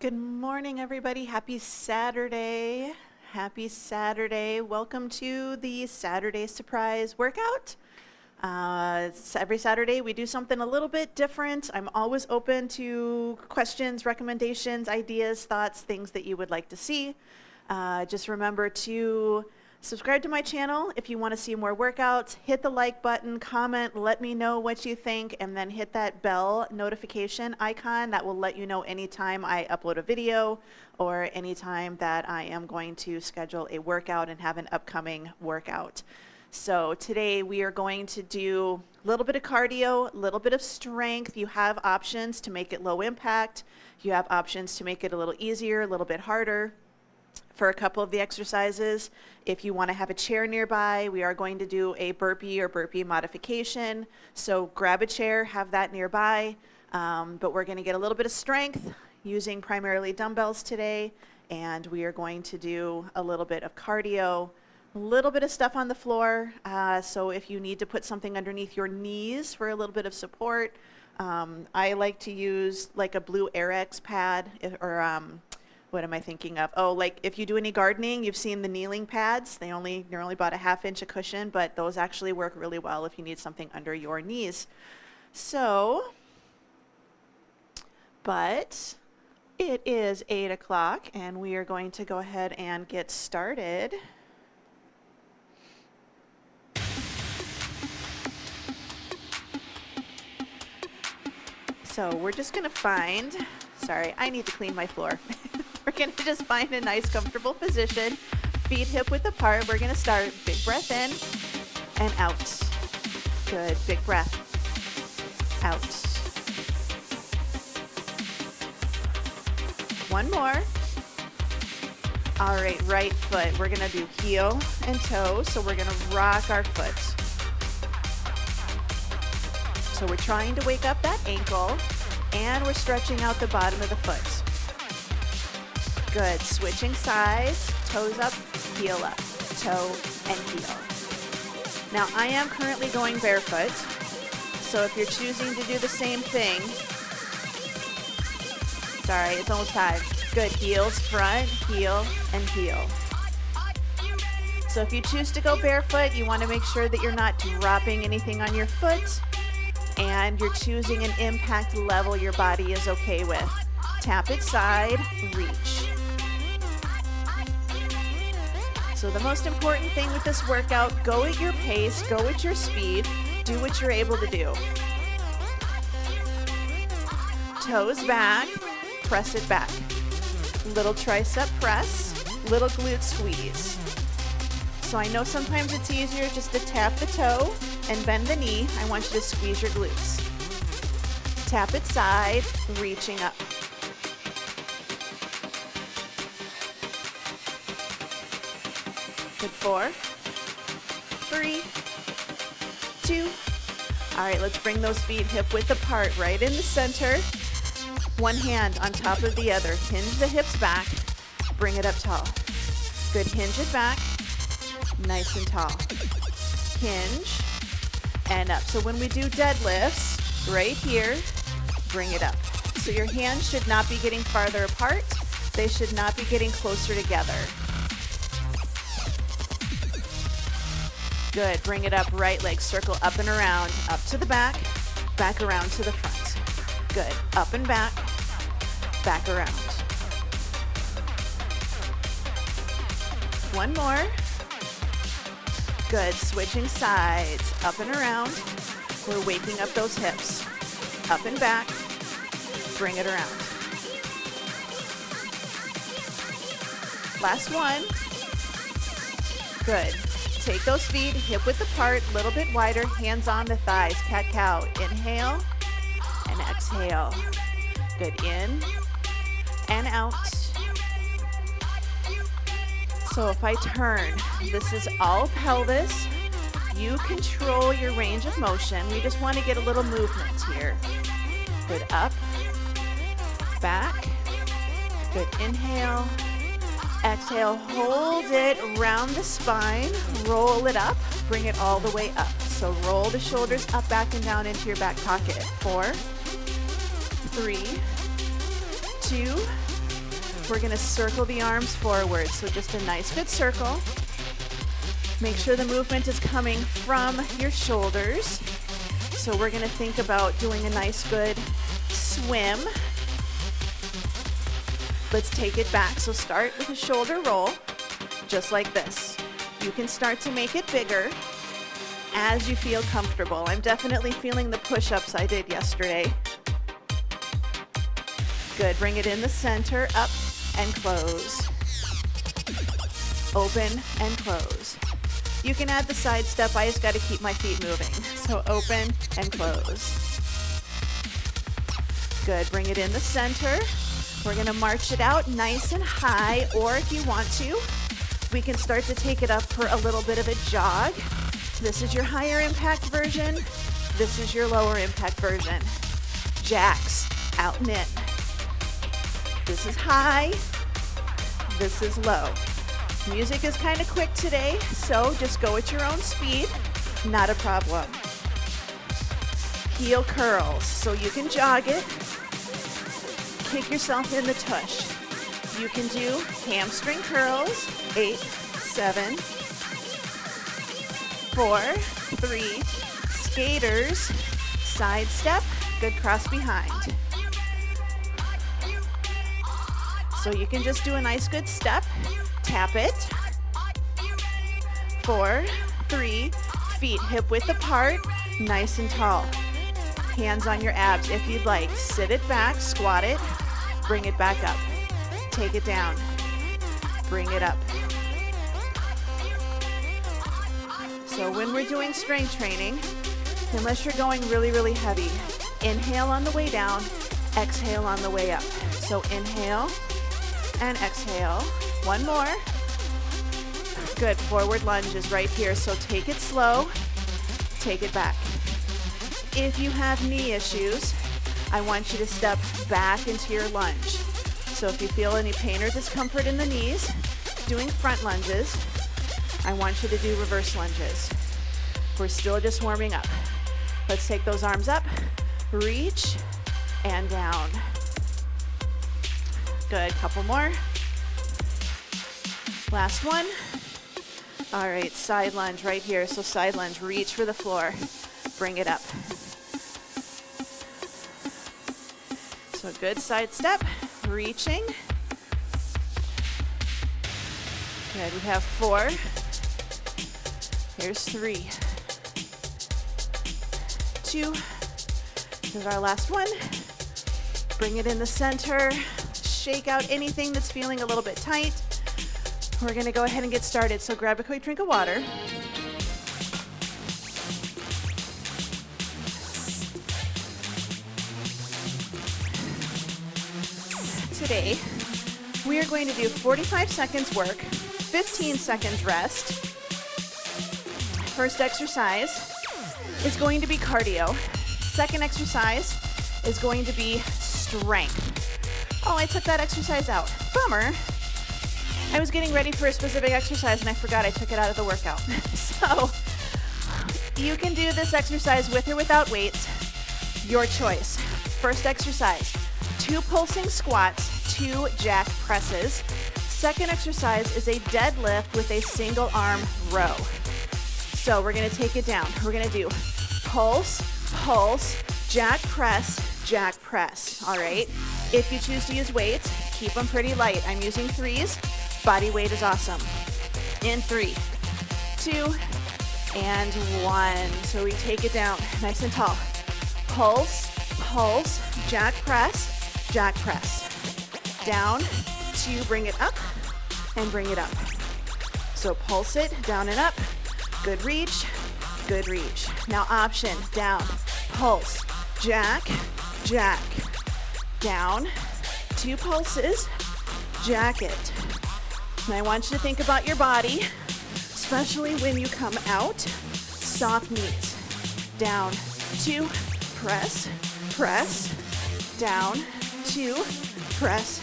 Good morning, everybody. Happy Saturday. Happy Saturday. Welcome to the Saturday Surprise Workout. Every Saturday we do something a little bit different. I'm always open to questions, recommendations, ideas, thoughts, things that you would like to see. Just remember to subscribe to my channel if you want to see more workouts. Hit the like button, comment, let me know what you think, and then hit that bell notification icon. That will let you know anytime I upload a video or anytime that I am going to schedule a workout and have an upcoming workout. So today we are going to do a little bit of cardio, a little bit of strength. You have options to make it low impact. You have options to make it a little easier, a little bit harder. For a couple of the exercises, if you want to have a chair nearby, we are going to do a burpee or burpee modification. So grab a chair, have that nearby, but we're going to get a little bit of strength using primarily dumbbells today, and we are going to do a little bit of cardio, a little bit of stuff on the floor. So if you need to put something underneath your knees for a little bit of support, I like to use like a blue Airex pad or what am I thinking of? Oh, like if you do any gardening, you've seen the kneeling pads. They're only about a ½ inch a cushion, but those actually work really well if you need something under your knees. So, but it is 8 o'clock and we are going to go ahead and get started. So we're just gonna find, sorry, I need to clean my floor. We're going to just find a nice, comfortable position. Feet hip width apart. We're going to start. Big breath in and out. Good. Big breath. Out. One more. All right, right foot. We're going to do heel and toe. So we're going to rock our foot. So we're trying to wake up that ankle, and we're stretching out the bottom of the foot. Good. Switching sides, toes up, heel up, toe and heel. Now I am currently going barefoot, so if you're choosing to do the same thing, sorry, it's almost 5. Good. Heels front, heel and heel. So if you choose to go barefoot, you want to make sure that you're not dropping anything on your foot, and you're choosing an impact level your body is okay with. Tap it side, reach. So the most important thing with this workout, go at your pace, go at your speed, do what you're able to do. Toes back, press it back. Little tricep press, little glute squeeze. So I know sometimes it's easier just to tap the toe and bend the knee. I want you to squeeze your glutes. Tap it side, reaching up. Good. 4, 3, 2. All right, let's bring those feet hip width apart, right in the center. One hand on top of the other. Hinge the hips back, bring it up tall. Good. Hinge it back, nice and tall. Hinge and up. So when we do deadlifts, right here, bring it up. So your hands should not be getting farther apart. They should not be getting closer together. Good. Bring it up, right leg, circle up and around, up to the back around to the front. Good. Up and back around. One more. Good. Switching sides, up and around. We're waking up those hips. Up and back, bring it around. Last one. Good. Take those feet hip width apart, a little bit wider, hands on the thighs, cat-cow. Inhale and exhale. Good. In and out. So if I turn, this is all pelvis. You control your range of motion. We just want to get a little movement here. Good. Up, back. Good. Inhale. Exhale, hold it around the spine, roll it up, bring it all the way up. So roll the shoulders up, back, and down into your back pocket. 4, 3, 2, We're gonna circle the arms forward, so just a nice good circle. Make sure the movement is coming from your shoulders. So we're gonna think about doing a nice good swim. Let's take it back. So start with a shoulder roll, just like this. You can start to make it bigger as you feel comfortable. I'm definitely feeling the push-ups I did yesterday. Good, bring it in the center, up and close. Open and close. You can add the side step, I just gotta keep my feet moving. So open and close. Good, bring it in the center. We're gonna march it out nice and high, or if you want to, we can start to take it up for a little bit of a jog. This is your higher impact version. This is your lower impact version. Jacks, out and in. This is high, this is low. Music is kind of quick today, so just go at your own speed, not a problem. Heel curls, so you can jog it. Kick yourself in the tush. You can do hamstring curls, 8, 7, 4, 3, skaters, side step, good cross behind. So you can just do a nice good step, tap it. 4, 3, feet hip width apart, nice and tall. Hands on your abs if you'd like. Sit it back, squat it, bring it back up. Take it down, bring it up. So when we're doing strength training, unless you're going really, really heavy, inhale on the way down, exhale on the way up. So inhale and exhale. One more. Good, forward lunge is right here, so take it slow, take it back. If you have knee issues, I want you to step back into your lunge. So if you feel any pain or discomfort in the knees, doing front lunges, I want you to do reverse lunges. We're still just warming up. Let's take those arms up, reach, and down. Good, couple more. Last one. All right, side lunge right here. So side lunge, reach for the floor, bring it up. So good side step, reaching. Good, we have 4. Here's 3, 2. Here's our last one. Bring it in the center. Shake out anything that's feeling a little bit tight. We're gonna go ahead and get started. So grab a quick drink of water. Today, we are going to do 45 seconds work, 15 seconds rest. First exercise is going to be cardio. Second exercise is going to be strength. Oh, I took that exercise out. Bummer. I was getting ready for a specific exercise and I forgot I took it out of the workout. So you can do this exercise with or without weights, your choice. First exercise, 2 pulsing squats, 2 jack presses. Second exercise is a deadlift with a single arm row. So we're gonna take it down. We're gonna do pulse, pulse, jack press, all right? If you choose to use weights, keep them pretty light. I'm using 3s. Body weight is awesome. In 3, 2, and 1. So we take it down nice and tall. Pulse, pulse, jack press, down, 2, bring it up, and bring it up. So pulse it, down and up, good reach, good reach. Now option, down, pulse, jack, down, 2 pulses, jack it. And I want you to think about your body, especially when you come out, soft knees, down, 2, press, down, 2, press.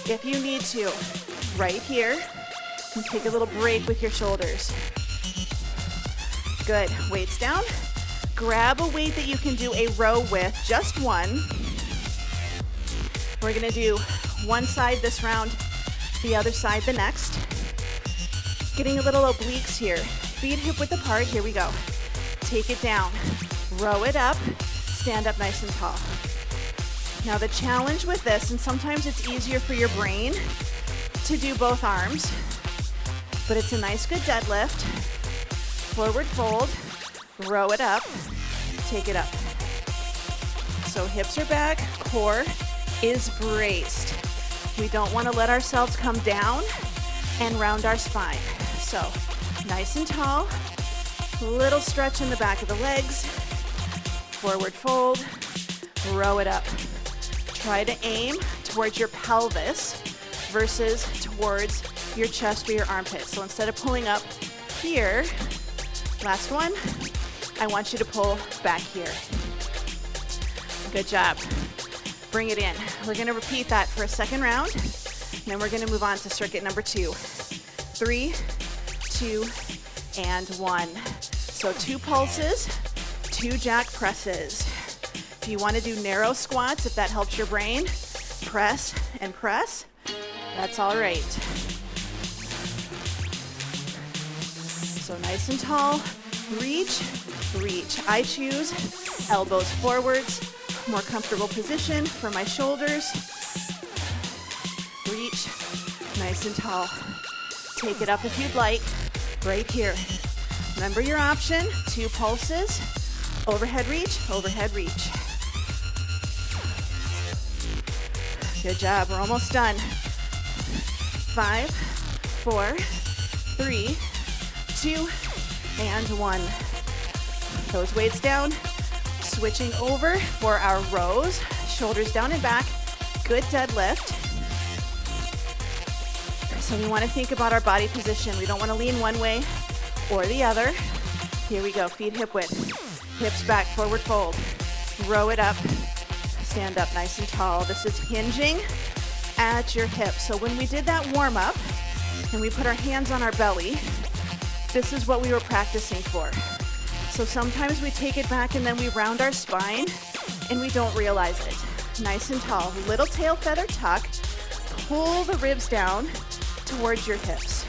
If you need to, right here, and take a little break with your shoulders. Good, weights down. Grab a weight that you can do a row with, just one. We're gonna do one side this round, the other side the next. Getting a little obliques here. Feet hip width apart, here we go. Take it down, row it up, stand up nice and tall. Now the challenge with this, and sometimes it's easier for your brain to do both arms, but it's a nice good deadlift. Forward fold, row it up, take it up. So hips are back, core is braced. We don't want to let ourselves come down and round our spine. So nice and tall, little stretch in the back of the legs, forward fold, row it up. Try to aim towards your pelvis versus towards your chest or your armpits. So instead of pulling up here, last one, I want you to pull back here. Good job. Bring it in. We're gonna repeat that for a second round, and then we're gonna move on to circuit number 2. 3, 2, and 1. So 2 pulses, 2 jack presses. If you want to do narrow squats, if that helps your brain, press and press, that's all right. So nice and tall, reach, reach. I choose elbows forwards, more comfortable position for my shoulders. Reach, nice and tall. Take it up if you'd like, right here. Remember your option, 2 pulses, overhead reach, overhead reach. Good job, we're almost done. 5, 4, 3, 2, and 1. Those weights down. Switching over for our rows, shoulders down and back, good deadlift. So we want to think about our body position. We don't want to lean one way or the other. Here we go, feet hip width, hips back, forward fold, row it up, stand up nice and tall. This is hinging at your hips. So when we did that warm up and we put our hands on our belly, this is what we were practicing for. So sometimes we take it back and then we round our spine and we don't realize it. Nice and tall, little tail feather tuck, pull the ribs down towards your hips.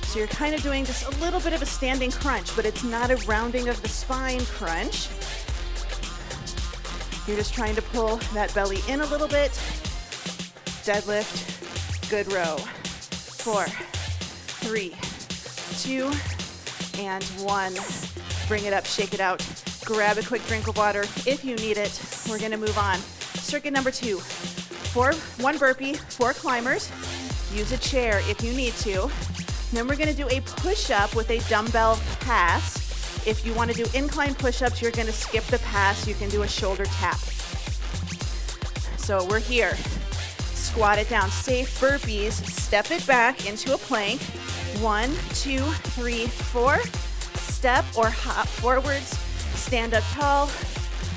So you're kind of doing just a little bit of a standing crunch, but it's not a rounding of the spine crunch. You're just trying to pull that belly in a little bit. Deadlift, good row. 4, 3, 2, and 1. Bring it up, shake it out. Grab a quick drink of water if you need it. We're gonna move on. Circuit number 2. 1 burpee, 4 climbers. Use a chair if you need to. Then we're gonna do a push-up with a dumbbell pass. If you wanna do incline push-ups, you're gonna skip the pass. You can do a shoulder tap. So we're here. Squat it down, safe burpees. Step it back into a plank. 1, 2, 3, 4. Step or hop forwards, stand up tall,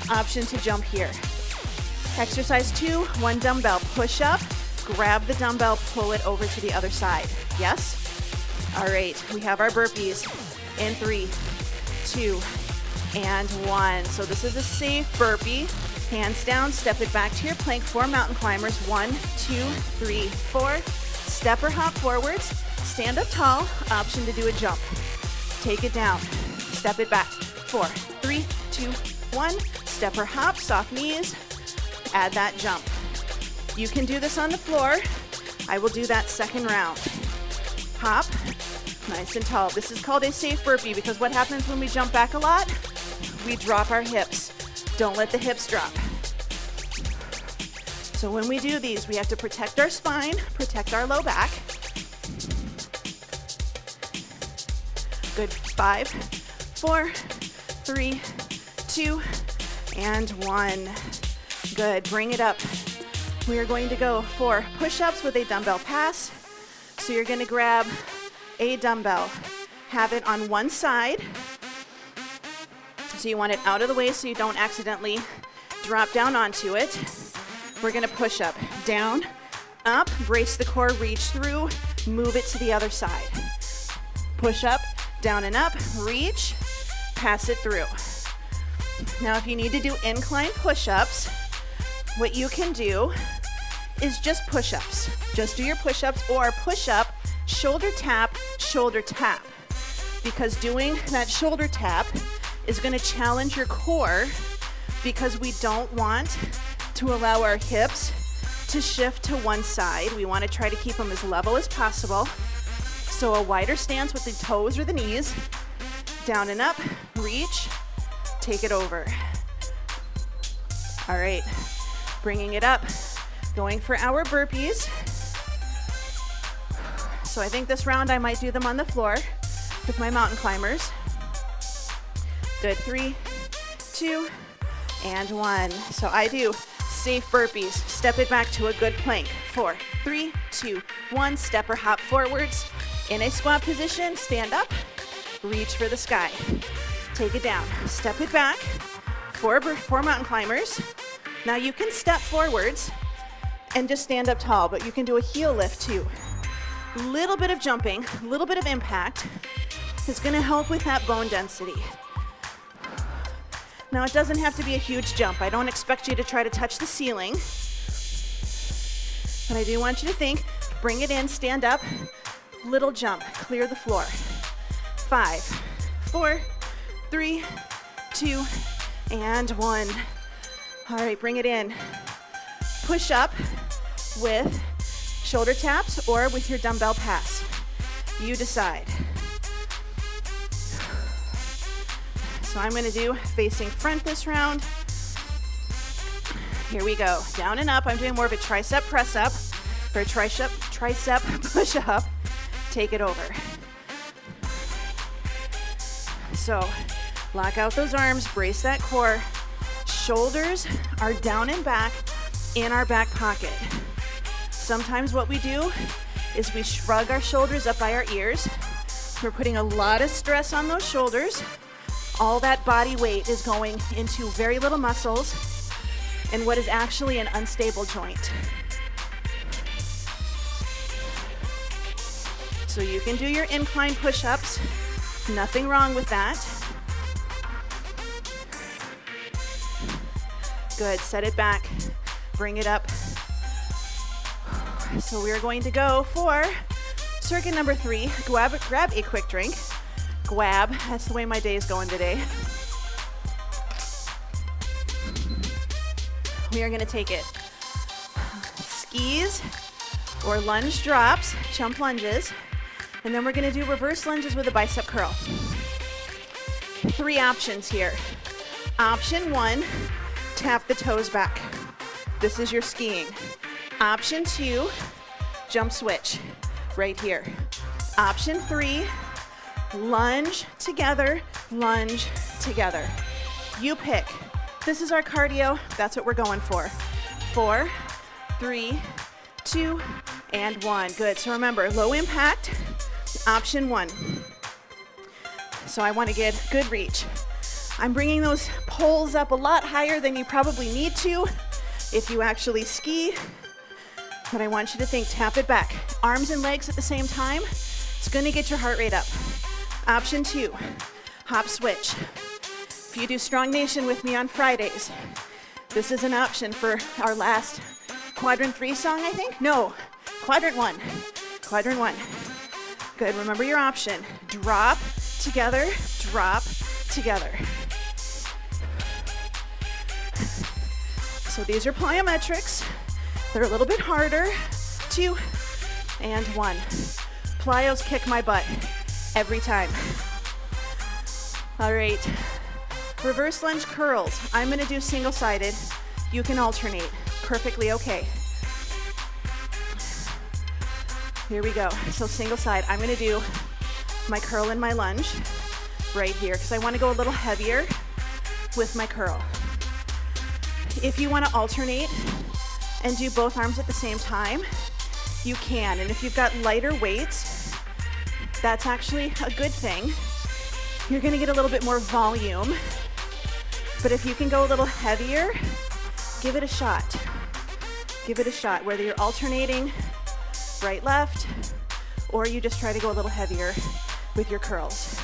option to jump here. Exercise 2, 1 dumbbell, push up, grab the dumbbell, pull it over to the other side. Yes? All right, we have our burpees in 3, 2, and 1. So this is a safe burpee. Hands down, step it back to your plank, 4 mountain climbers, 1, 2, 3, 4. Step or hop forwards, stand up tall, option to do a jump. Take it down, step it back, 4, 3, 2, 1, step or hop, soft knees, add that jump. You can do this on the floor. I will do that second round. Hop, nice and tall. This is called a safe burpee because what happens when we jump back a lot? We drop our hips. Don't let the hips drop. So when we do these, we have to protect our spine, protect our low back. Good, 5, 4, 3, 2, and 1. Good, bring it up. We are going to go for push-ups with a dumbbell pass. So you're gonna grab a dumbbell, have it on one side. So you want it out of the way so you don't accidentally drop down onto it. We're gonna push up, down, up, brace the core, reach through, move it to the other side. Push up, down and up, reach, pass it through. Now if you need to do incline push-ups, what you can do is just push-ups. Just do your push-ups or push-up, shoulder tap, because doing that shoulder tap is going to challenge your core because we don't want to allow our hips to shift to one side. We want to try to keep them as level as possible. So a wider stance with the toes or the knees, down and up, reach, take it over. All right, bringing it up, going for our burpees. So I think this round I might do them on the floor with my mountain climbers. Good, 3, 2, and 1. So I do safe burpees. Step it back to a good plank. 4, 3, 2, 1. Step or hop forwards. In a squat position, stand up, reach for the sky. Take it down, step it back. 4 mountain climbers. Now you can step forwards and just stand up tall, but you can do a heel lift too. Little bit of jumping, little bit of impact is gonna help with that bone density. Now it doesn't have to be a huge jump. I don't expect you to try to touch the ceiling, but I do want you to think, bring it in, stand up, little jump, clear the floor. 5, 4, 3, 2, and 1. All right, bring it in. Push up with shoulder taps or with your dumbbell pass. You decide. So I'm going to do facing front this round. Here we go. Down and up. I'm doing more of a tricep press up or a tricep push up. Take it over. So lock out those arms, brace that core. Shoulders are down and back in our back pocket. Sometimes what we do is we shrug our shoulders up by our ears. We're putting a lot of stress on those shoulders. All that body weight is going into very little muscles and what is actually an unstable joint. So you can do your incline push-ups. Nothing wrong with that. Good, set it back, bring it up. So we're going to go for circuit number 3. Grab a quick drink. Gwab, that's the way my day is going today. We are gonna take it. Skis or lunge drops, jump lunges, and then we're gonna do reverse lunges with a bicep curl. 3 options here. Option 1, tap the toes back. This is your skiing. Option 2, jump switch, right here. Option 3, lunge together, lunge together. You pick. This is our cardio, that's what we're going for. 4, 3, 2, and 1. Good, so remember, low impact, option 1. So I want to get good reach. I'm bringing those poles up a lot higher than you probably need to if you actually ski, but I want you to think, tap it back. Arms and legs at the same time, it's gonna get your heart rate up. Option 2, hop switch. If you do Strong Nation with me on Fridays, this is an option for our last quadrant 3 song, I think? No, quadrant 1. Quadrant 1. Good, remember your option. Drop, together, drop, together. So these are plyometrics. They're a little bit harder. 2, and 1. Plyos kick my butt every time. All right, reverse lunge curls. I'm gonna do single-sided. You can alternate, perfectly okay. Here we go, so single side. I'm gonna do my curl and my lunge right here because I wanna go a little heavier with my curl. If you wanna alternate and do both arms at the same time, you can. And if you've got lighter weights, that's actually a good thing. You're gonna get a little bit more volume, but if you can go a little heavier, give it a shot. Give it a shot, whether you're alternating right, left, or you just try to go a little heavier with your curls.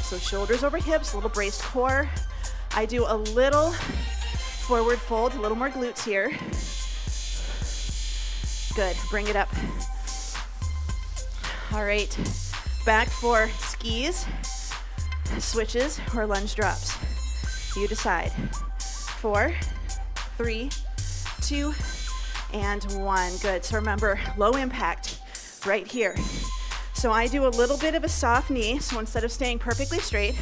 So shoulders over hips, a little braced core. I do a little Forward fold, a little more glutes here. Good, bring it up. All right, back for skis, switches, or lunge drops. You decide. 4, 3, 2, and 1. Good, so remember, low impact right here. So I do a little bit of a soft knee, so instead of staying perfectly straight,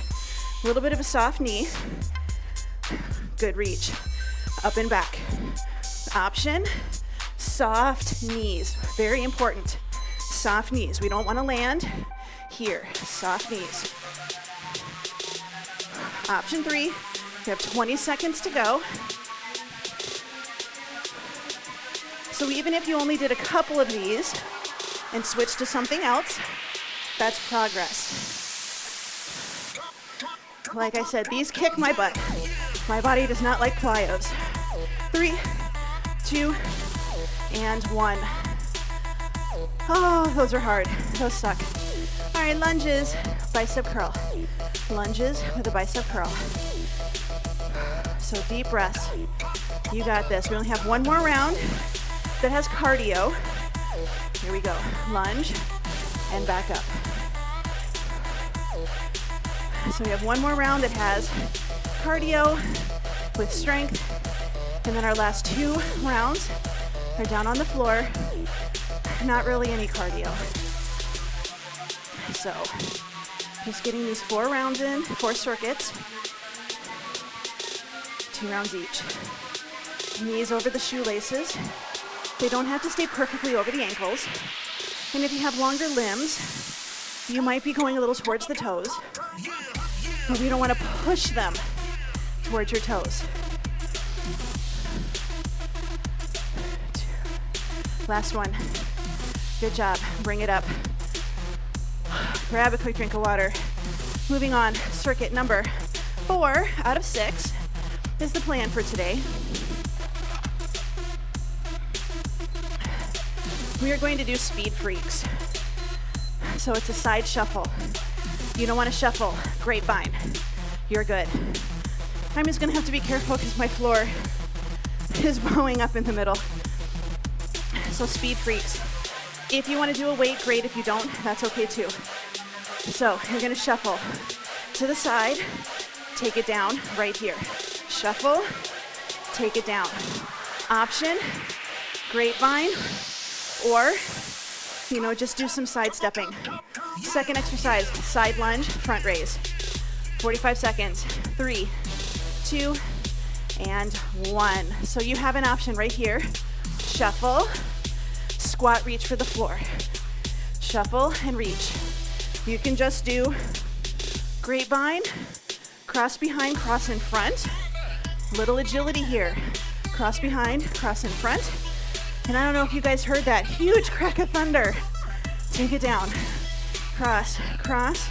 a little bit of a soft knee. Good reach, up and back. Option, soft knees, very important. Soft knees, we don't want to land here, soft knees. Option 3, you have 20 seconds to go. So even if you only did a couple of these and switched to something else, that's progress. Like I said, these kick my butt. My body does not like plyos. 3, 2, and 1. Oh, those are hard. Those suck. All right, lunges, bicep curl. Lunges with a bicep curl. So deep breaths. You got this. We only have one more round that has cardio. Here we go. Lunge and back up. So we have one more round that has cardio with strength. And then our last 2 rounds are down on the floor. Not really any cardio. So just getting these 4 rounds in, 4 circuits. 2 rounds each. Knees over the shoelaces. They don't have to stay perfectly over the ankles. And if you have longer limbs, you might be going a little towards the toes. But we don't want to push them towards your toes. Last one. Good job. Bring it up. Grab a quick drink of water. Moving on. Circuit number 4 out of 6 is the plan for today. We are going to do speed freaks. So it's a side shuffle. You don't want to shuffle. Grapevine. You're good. I'm just going to have to be careful because my floor is bowing up in the middle. So speed freaks. If you want to do a weight, great. If you don't, that's okay too. So you're going to shuffle to the side, take it down right here. Shuffle, take it down. Option, grapevine, or, just do some side stepping. Second exercise, side lunge, front raise. 45 seconds. 3, 2, and 1. So you have an option right here. Shuffle, squat, reach for the floor. Shuffle and reach. You can just do grapevine, cross behind, cross in front. Little agility here. Cross behind, cross in front. And I don't know if you guys heard that huge crack of thunder. Take it down. Cross, cross,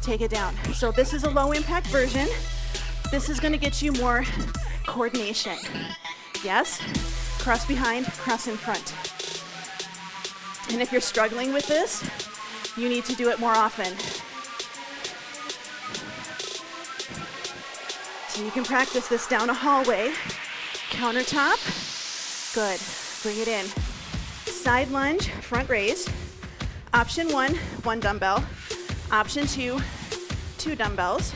take it down. So this is a low impact version. This is going to get you more coordination. Yes? Cross behind, cross in front. And if you're struggling with this, you need to do it more often. So you can practice this down a hallway, countertop. Good. Bring it in. Side lunge, front raise. Option 1, 1 dumbbell. Option 2, 2 dumbbells.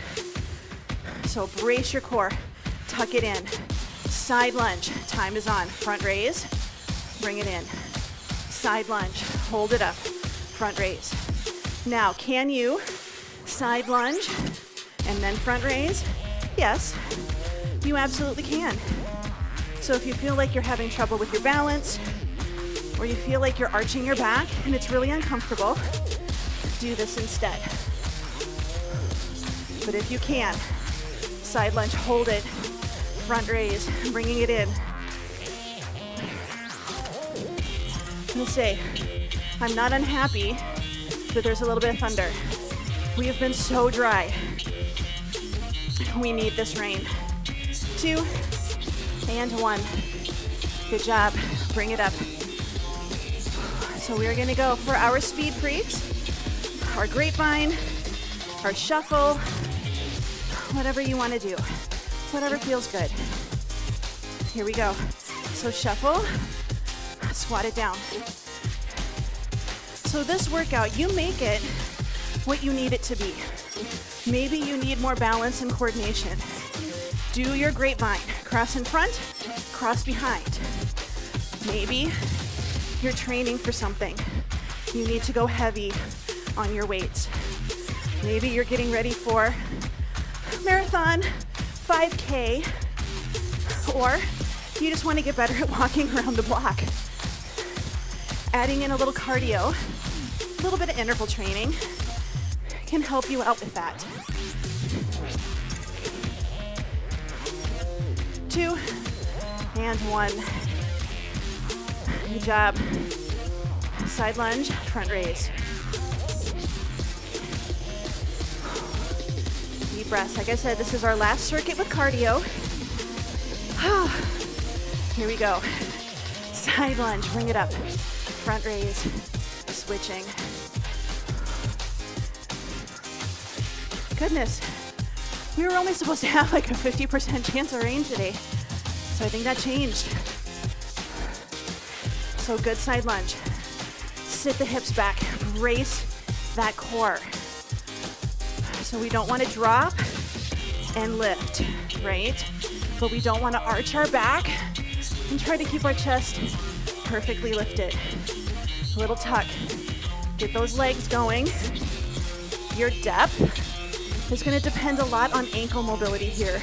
So brace your core, tuck it in. Side lunge, time is on. Front raise, bring it in. Side lunge, hold it up. Front raise. Now, can you side lunge and then front raise? Yes, you absolutely can. So if you feel like you're having trouble with your balance, or you feel like you're arching your back and it's really uncomfortable, do this instead. But if you can, side lunge, hold it, front raise, bringing it in. Let me say, I'm not unhappy that there's a little bit of thunder. We have been so dry. We need this rain. 2 and 1. Good job. Bring it up. So we're going to go for our speed freaks, our grapevine, our shuffle, whatever you want to do, whatever feels good. Here we go. So shuffle, squat it down. So this workout, you make it what you need it to be. Maybe you need more balance and coordination. Do your grapevine. Cross in front, cross behind. Maybe you're training for something. You need to go heavy on your weights. Maybe you're getting ready for marathon, 5K, or you just want to get better at walking around the block. Adding in a little cardio, a little bit of interval training can help you out with that. 2 and 1. Good job. Side lunge, front raise. Deep breaths. Like I said, this is our last circuit with cardio. Here we go. Side lunge, bring it up. Front raise, switching. Goodness, we were only supposed to have like a 50% chance of rain today. So I think that changed. So good side lunge. Sit the hips back, brace that core. So we don't want to drop and lift, right? But we don't want to arch our back and try to keep our chest perfectly lifted. A little tuck. Get those legs going. Your depth is going to depend a lot on ankle mobility here.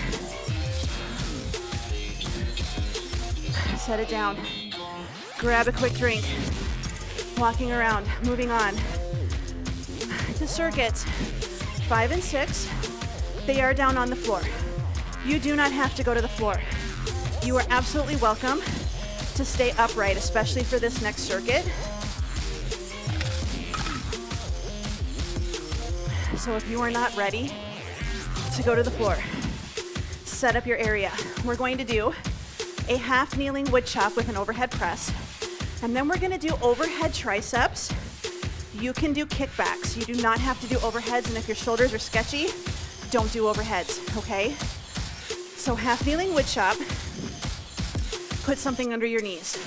Set it down. Grab a quick drink. Walking around, moving on. To circuits 5 and 6, they are down on the floor. You do not have to go to the floor. You are absolutely welcome to stay upright, especially for this next circuit. So if you are not ready to go to the floor, set up your area. We're going to do a half kneeling wood chop with an overhead press. And then we're gonna do overhead triceps. You can do kickbacks. You do not have to do overheads, and if your shoulders are sketchy, don't do overheads, okay? So half kneeling wood chop, put something under your knees.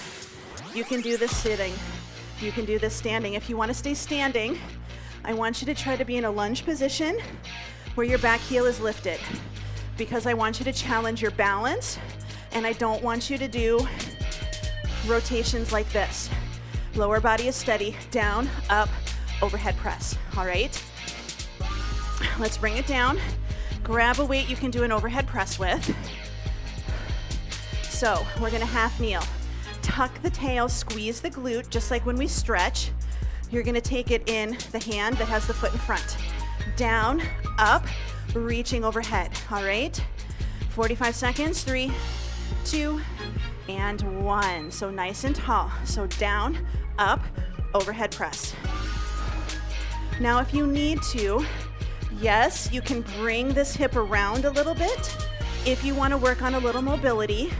You can do this sitting. You can do this standing. If you wanna stay standing, I want you to try to be in a lunge position where your back heel is lifted, because I want you to challenge your balance, and I don't want you to do rotations like this. Lower body is steady, down, up, overhead press, all right? Let's bring it down. Grab a weight you can do an overhead press with. So we're gonna half kneel. Tuck the tail, squeeze the glute, just like when we stretch. You're gonna take it in the hand that has the foot in front. Down, up, reaching overhead, all right? 45 seconds, 3, 2, and 1. So nice and tall. So down, up, overhead press. Now if you need to, yes, you can bring this hip around a little bit if you want to work on a little mobility,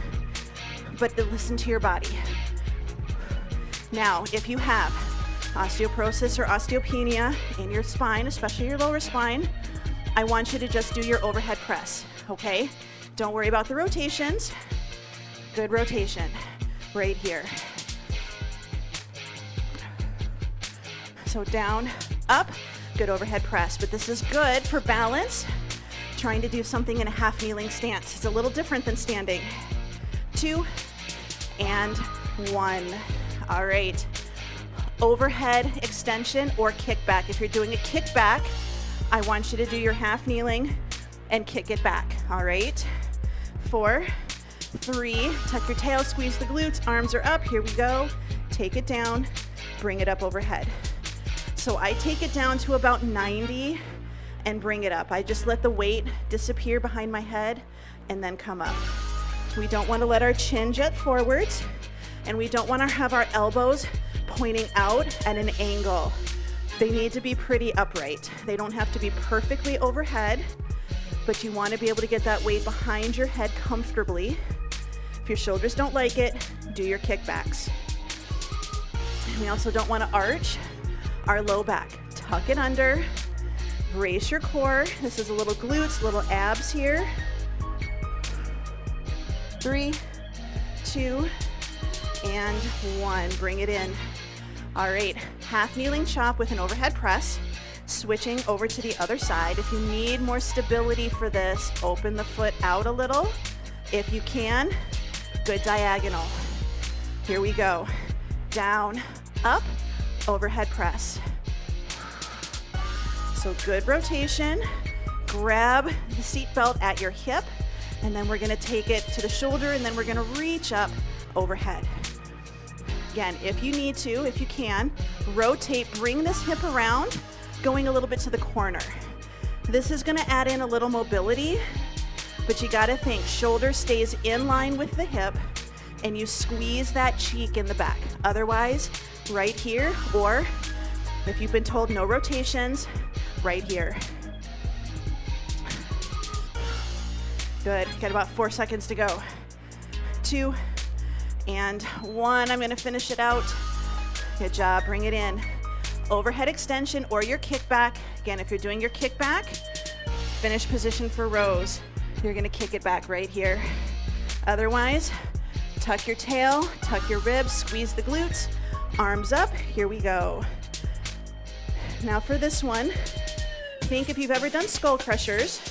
but listen to your body. Now, if you have osteoporosis or osteopenia in your spine, especially your lower spine, I want you to just do your overhead press, okay? Don't worry about the rotations. Good rotation right here. So down, up, good overhead press. But this is good for balance, trying to do something in a half kneeling stance. It's a little different than standing. 2 and 1. All right. Overhead extension or kickback. If you're doing a kickback, I want you to do your half kneeling and kick it back. All right. 4, 3, tuck your tail, squeeze the glutes, arms are up, here we go. Take it down, bring it up overhead. So I take it down to about 90 and bring it up. I just let the weight disappear behind my head and then come up. We don't want to let our chin jet forwards, and we don't want to have our elbows pointing out at an angle. They need to be pretty upright. They don't have to be perfectly overhead, but you want to be able to get that weight behind your head comfortably. If your shoulders don't like it, do your kickbacks. We also don't want to arch our low back. Tuck it under, brace your core. This is a little glutes, little abs here. 3, 2, and 1. Bring it in. All right, half kneeling chop with an overhead press. Switching over to the other side. If you need more stability for this, open the foot out a little. If you can, good diagonal. Here we go. Down, up, overhead press. So good rotation. Grab the seat belt at your hip, and then we're gonna take it to the shoulder, and then we're gonna reach up overhead. Again, if you need to, if you can, rotate, bring this hip around, going a little bit to the corner. This is gonna add in a little mobility, but you gotta think, shoulder stays in line with the hip, and you squeeze that cheek in the back. Otherwise, right here, or if you've been told no rotations, right here. Good, got about 4 seconds to go. 2, and 1. I'm gonna finish it out. Good job, bring it in. Overhead extension or your kickback. Again, if you're doing your kickback, finish position for rows. You're gonna kick it back right here. Otherwise, tuck your tail, tuck your ribs, squeeze the glutes, arms up, here we go. Now for this one, think if you've ever done skull crushers,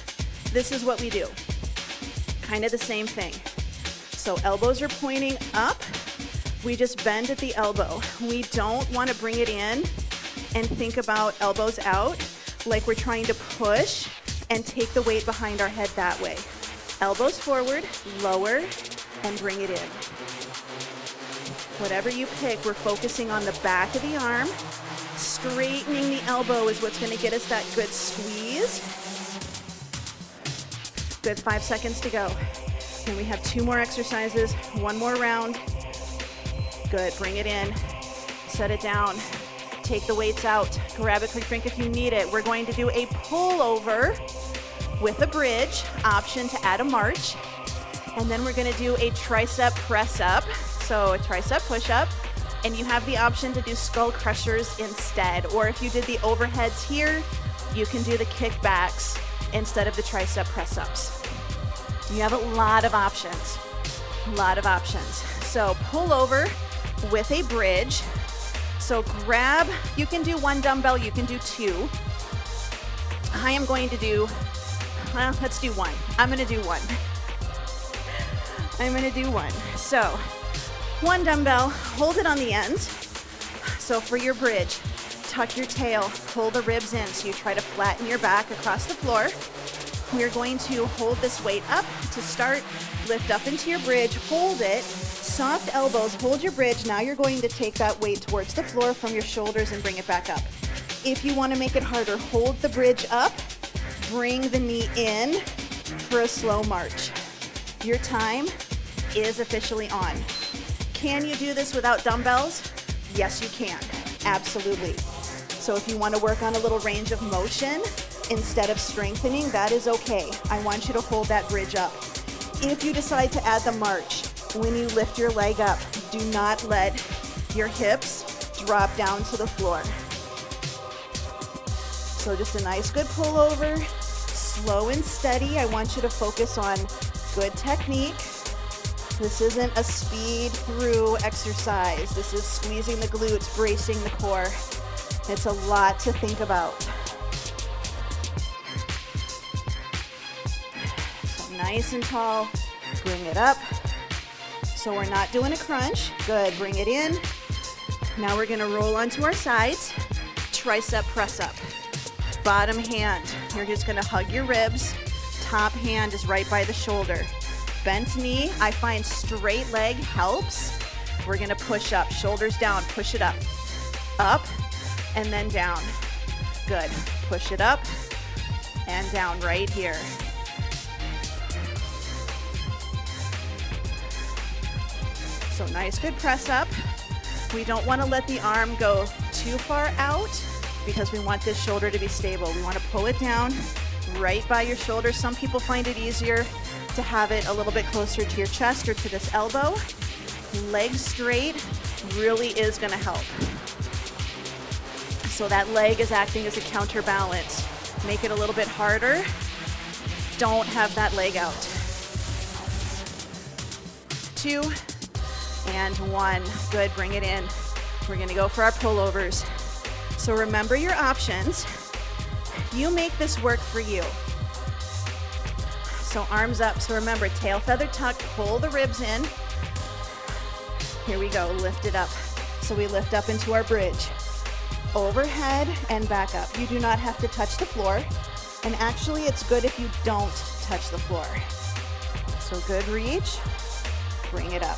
this is what we do. Kind of the same thing. So elbows are pointing up, we just bend at the elbow. We don't wanna bring it in and think about elbows out like we're trying to push and take the weight behind our head that way. Elbows forward, lower, and bring it in. Whatever you pick, we're focusing on the back of the arm. Straightening the elbow is what's gonna get us that good squeeze. Good, 5 seconds to go. And we have 2 more exercises, 1 more round. Good, bring it in, set it down. Take the weights out, grab a quick drink if you need it. We're going to do a pullover with a bridge, option to add a march. And then we're gonna do a tricep press up. So a tricep push up, and you have the option to do skull crushers instead. Or if you did the overheads here, you can do the kickbacks instead of the tricep press ups. You have a lot of options, So pull over with a bridge. So grab, you can do 1 dumbbell, you can do 2. I am going to do, well, let's do 1. I'm gonna do 1. So 1 dumbbell, hold it on the ends. So for your bridge, tuck your tail, pull the ribs in. So you try to flatten your back across the floor. We're going to hold this weight up to start, lift up into your bridge, hold it, soft elbows, hold your bridge. Now you're going to take that weight towards the floor from your shoulders and bring it back up. If you want to make it harder, hold the bridge up, bring the knee in for a slow march. Your time is officially on. Can you do this without dumbbells? Yes, you can, absolutely. So if you want to work on a little range of motion instead of strengthening, that is okay. I want you to hold that bridge up. If you decide to add the march, when you lift your leg up, do not let your hips drop down to the floor. So just a nice good pullover, slow and steady. I want you to focus on good technique. This isn't a speed through exercise. This is squeezing the glutes, bracing the core. It's a lot to think about. So nice and tall, bring it up. So we're not doing a crunch. Good, bring it in. Now we're gonna roll onto our sides. Tricep press up. Bottom hand, you're just gonna hug your ribs. Top hand is right by the shoulder. Bent knee, I find straight leg helps. We're gonna push up, shoulders down, push it up. Up, and then down. Good, push it up, and down right here. So nice, good press up. We don't want to let the arm go too far out because we want this shoulder to be stable. We want to pull it down right by your shoulder. Some people find it easier to have it a little bit closer to your chest or to this elbow. Legs straight really is going to help. So that leg is acting as a counterbalance. Make it a little bit harder. Don't have that leg out. 2, and 1. Good, bring it in. We're gonna go for our pullovers. So remember your options. You make this work for you. So arms up. So remember, tail feather tuck, pull the ribs in. Here we go, lift it up. So we lift up into our bridge. Overhead and back up. You do not have to touch the floor. And actually, it's good if you don't touch the floor. So good reach, bring it up.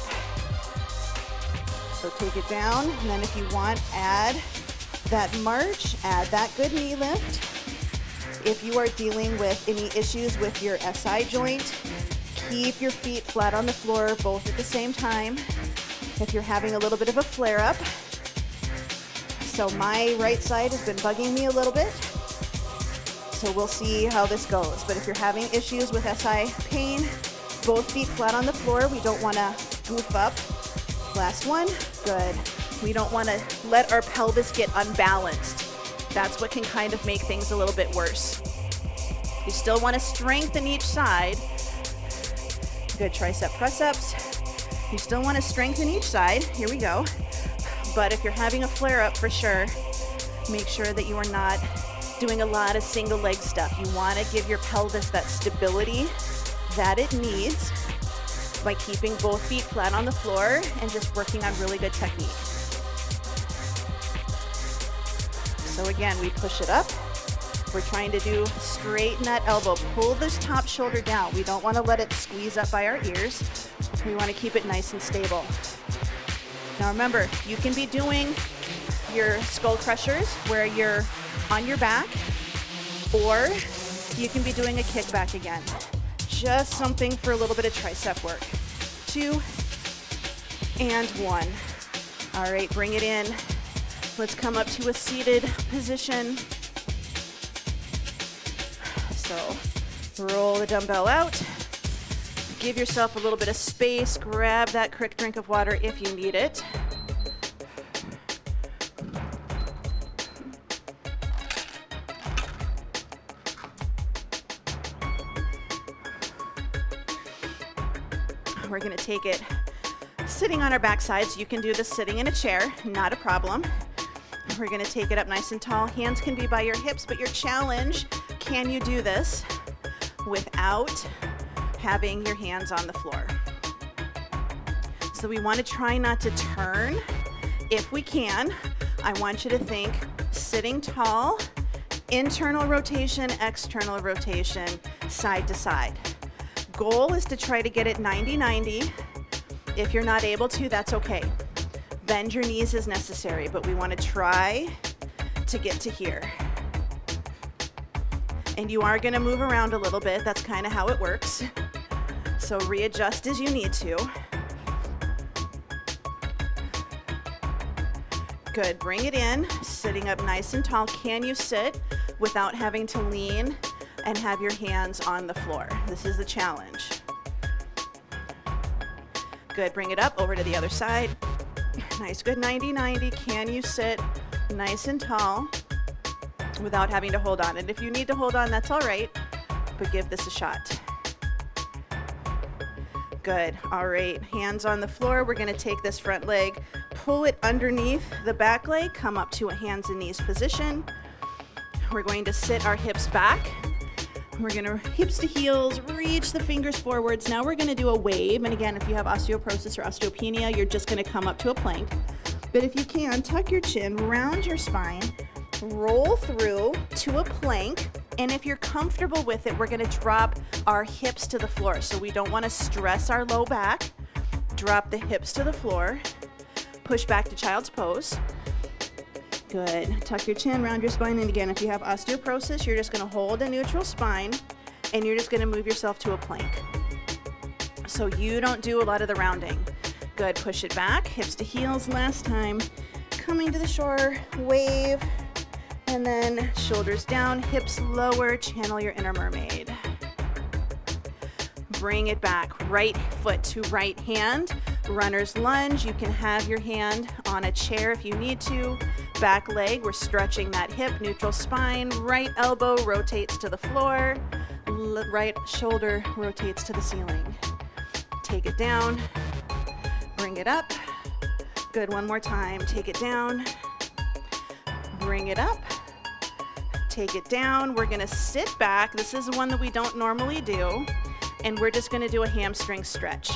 So take it down, and then if you want, add that march, add that good knee lift. If you are dealing with any issues with your SI joint, keep your feet flat on the floor, both at the same time. If you're having a little bit of a flare-up, so my right side has been bugging me a little bit, so we'll see how this goes. But if you're having issues with SI pain, both feet flat on the floor. We don't want to goof up. Last one, good. We don't want to let our pelvis get unbalanced. That's what can kind of make things a little bit worse. You still want to strengthen each side. Good tricep press-ups. You still want to strengthen each side. Here we go. But if you're having a flare-up, for sure, make sure that you are not doing a lot of single leg stuff. You want to give your pelvis that stability that it needs by keeping both feet flat on the floor and just working on really good technique. So again, we push it up. We're trying to do straighten that elbow. Pull this top shoulder down. We don't want to let it squeeze up by our ears. We want to keep it nice and stable. Now remember, you can be doing your skull crushers where you're on your back, or you can be doing a kickback again. Just something for a little bit of tricep work. 2 and 1. All right, bring it in. Let's come up to a seated position. So roll the dumbbell out. Give yourself a little bit of space. Grab that quick drink of water if you need it. We're gonna take it sitting on our backside, so you can do this sitting in a chair, not a problem. We're gonna take it up nice and tall. Hands can be by your hips, but your challenge, can you do this without having your hands on the floor? So we wanna try not to turn. If we can, I want you to think sitting tall, internal rotation, external rotation, side to side. Goal is to try to get it 90-90. If you're not able to, that's okay. Bend your knees as necessary, but we want to try to get to here. And you are going to move around a little bit. That's kind of how it works. So readjust as you need to. Good, bring it in, sitting up nice and tall. Can you sit without having to lean and have your hands on the floor? This is the challenge. Good, bring it up over to the other side. Nice, good 90-90. Can you sit nice and tall without having to hold on? And if you need to hold on, that's all right, but give this a shot. Good, all right, hands on the floor. We're gonna take this front leg, pull it underneath the back leg, come up to a hands and knees position. We're going to sit our hips back. We're gonna hips to heels, reach the fingers forwards. Now we're gonna do a wave. And again, if you have osteoporosis or osteopenia, you're just gonna come up to a plank. But if you can, tuck your chin, round your spine, roll through to a plank. And if you're comfortable with it, we're gonna drop our hips to the floor. So we don't wanna stress our low back. Drop the hips to the floor. Push back to child's pose. Good. Tuck your chin, round your spine, and again, if you have osteoporosis, you're just gonna hold a neutral spine, and you're just gonna move yourself to a plank. So you don't do a lot of the rounding. Good, push it back, hips to heels last time. Coming to the shore, wave, and then shoulders down, hips lower, channel your inner mermaid. Bring it back, right foot to right hand. Runner's lunge, you can have your hand on a chair if you need to. Back leg, we're stretching that hip, neutral spine, right elbow rotates to the floor, right shoulder rotates to the ceiling. Take it down, Bring it up. Good, one more time. Take it down. Bring it up. Take it down. We're gonna sit back. This is one that we don't normally do. And we're just gonna do a hamstring stretch.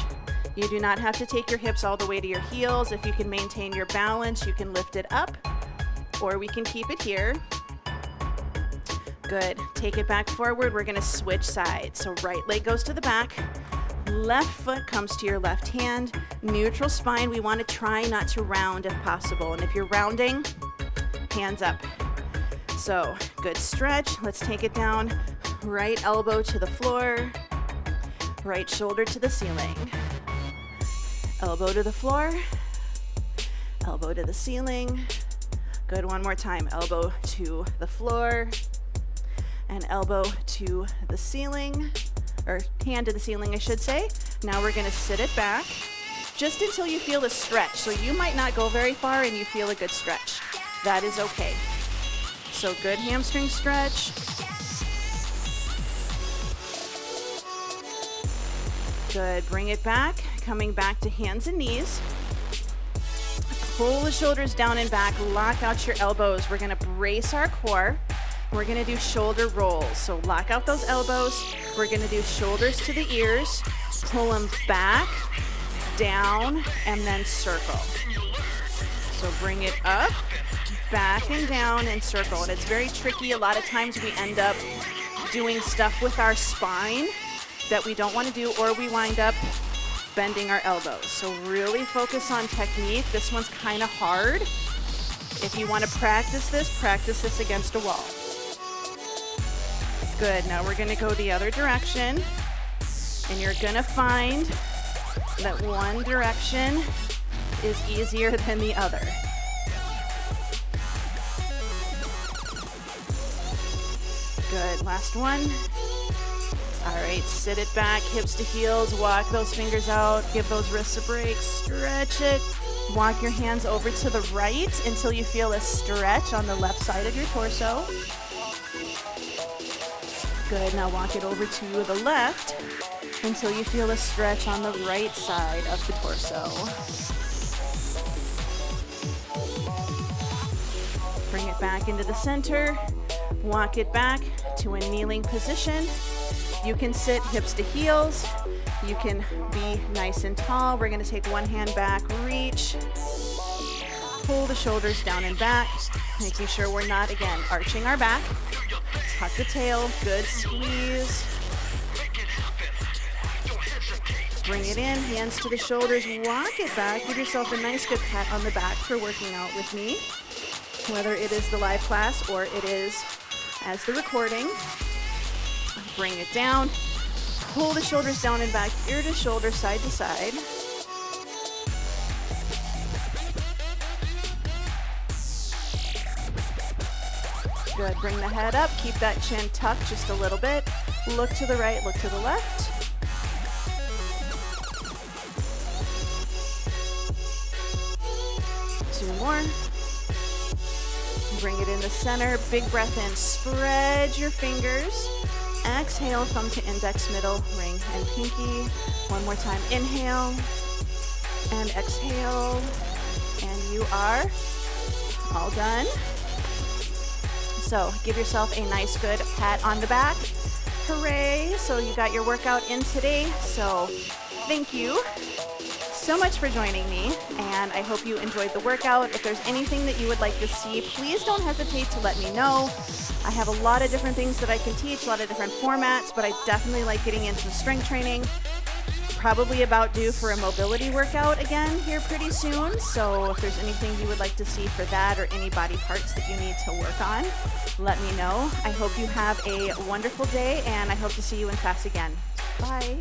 You do not have to take your hips all the way to your heels. If you can maintain your balance, you can lift it up, or we can keep it here. Good. Take it back forward. We're gonna switch sides. So right leg goes to the back, left foot comes to your left hand, neutral spine. We wanna try not to round if possible. And if you're rounding, hands up. So good stretch. Let's take it down. Right elbow to the floor, right shoulder to the ceiling. Elbow to the floor, elbow to the ceiling. Good, one more time. Elbow to the floor and elbow to the ceiling, or hand to the ceiling, I should say. Now we're gonna sit it back just until you feel a stretch. So you might not go very far and you feel a good stretch. That is okay. So good hamstring stretch. Good, bring it back. Coming back to hands and knees. Pull the shoulders down and back, lock out your elbows. We're gonna brace our core. We're gonna do shoulder rolls. So lock out those elbows. We're gonna do shoulders to the ears, pull them back, down, and then circle. So bring it up, back and down, and circle. And it's very tricky. A lot of times we end up doing stuff with our spine that we don't wanna do, or we wind up bending our elbows. So really focus on technique. This one's kind of hard. If you want to practice this against a wall. Good, now we're gonna go the other direction, and you're gonna find that one direction is easier than the other. Good, last one. All right, sit it back, hips to heels, walk those fingers out, give those wrists a break, stretch it. Walk your hands over to the right until you feel a stretch on the left side of your torso. Good, now walk it over to the left until you feel a stretch on the right side of the torso. Bring it back into the center, walk it back to a kneeling position. You can sit hips to heels. You can be nice and tall. We're gonna take one hand back, reach, pull the shoulders down and back, making sure we're not, again, arching our back. Tuck the tail, good squeeze. Bring it in, hands to the shoulders, walk it back. Give yourself a nice good pat on the back for working out with me, whether it is the live class or it is as the recording. Bring it down, pull the shoulders down and back, ear to shoulder, side to side. Good, bring the head up, keep that chin tucked just a little bit. Look to the right, look to the left. Two more. Bring it in the center, big breath in, spread your fingers. Exhale, thumb to index, middle, ring, and pinky. One more time, inhale, and exhale, and you are all done. So give yourself a nice good pat on the back. Hooray, so you got your workout in today. So thank you so much for joining me, and I hope you enjoyed the workout. If there's anything that you would like to see, please don't hesitate to let me know. I have a lot of different things that I can teach, a lot of different formats, but I definitely like getting into strength training. Probably about due for a mobility workout again here pretty soon. So if there's anything you would like to see for that or any body parts that you need to work on, let me know. I hope you have a wonderful day, and I hope to see you in class again. Bye.